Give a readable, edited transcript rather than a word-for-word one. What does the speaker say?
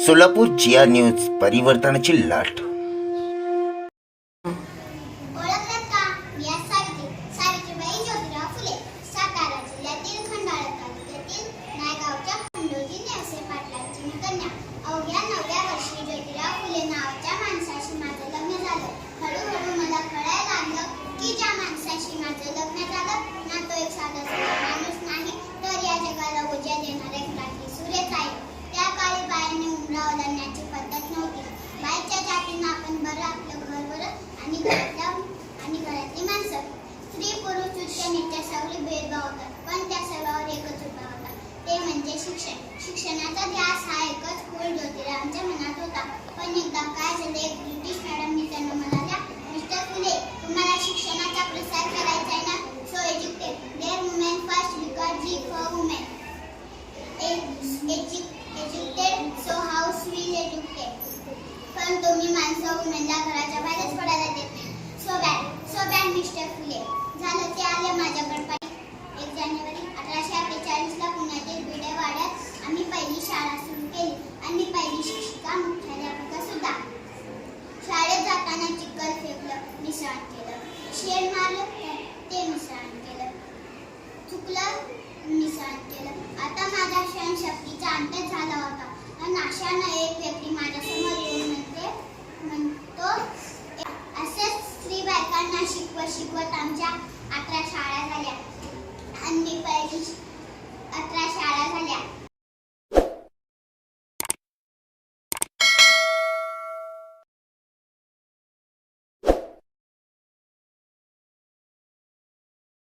सोलापूर जिया news परिवर्तनाची लाट. ओळखलात का? मी आज सावित्रीबाई ज्योतिराव फुले, सातारा जिल्ह्यातील खंडाळा तालुक्यातील नायगावच्या खंडोजी नेवसे पाटलांची मी कन्या. अवघ्या 9व्या वर्षी ज्योतिराव फुले नावाच्या माणसाशी माझं लग्न झालं. हळूहळू मला कळायला लागलं की ज्या माणसाशी माझं लग्न झालं ना, तो एक साधा माणूस नाही, तर या जगाला उजाळ देणारा एक रात्री सूर्यच आहे. त्या काळी बायाने उमरा ओलांडण्याची पद्धत नव्हती. बाईच्या जातीनं आपण बरं आपलं घर बरं आणि घरातली माणसं. स्त्री पुरुष उच्च नीच सगळी भेदभाव होतात, पण त्या सर्वांवर एकच उपाय होता, ते म्हणजे शिक्षण. शिक्षणाचा ध्यास हा एकच खूळ ज्योतिरावांच्या मनात होता. पण एकदा काय झाले, एक ब्रिटिश मॅडमनी त्यांना म्हणाल्या, मिस्टर फुले, तुम्हाला शिक्षणाचा प्रसार करायचा आहे ना, so educate their women first because जी for women educated so house will educate. पण तुम्ही माणसं वुमेनला घराच्या बाहेरच पडायला देत नाही. So bad mister Phule. झालं ते आले माझ्याकडे. 1 जानेवारी 1848 ला पुण्यातील भिडेवाड्यात आम्ही पहिली शाळा सुरू केली आणि पहिली शिक्षिका मुख्याध्यापिका सुद्धा. शाळेत जाताना चिखल फेकलं, मिसळण केलं, शेण मारलं, ते मिसळण केलं, चुकलं, मिसळण केलं. आता माझ्या सहनशक्तीचा अंतच झाला होता. आणि अशानं एक व्यक्ती माझ्यासमोर येऊन म्हणतो, असेच स्त्री बायकांना शिकवत आमच्या 18 शाळा झाल्या.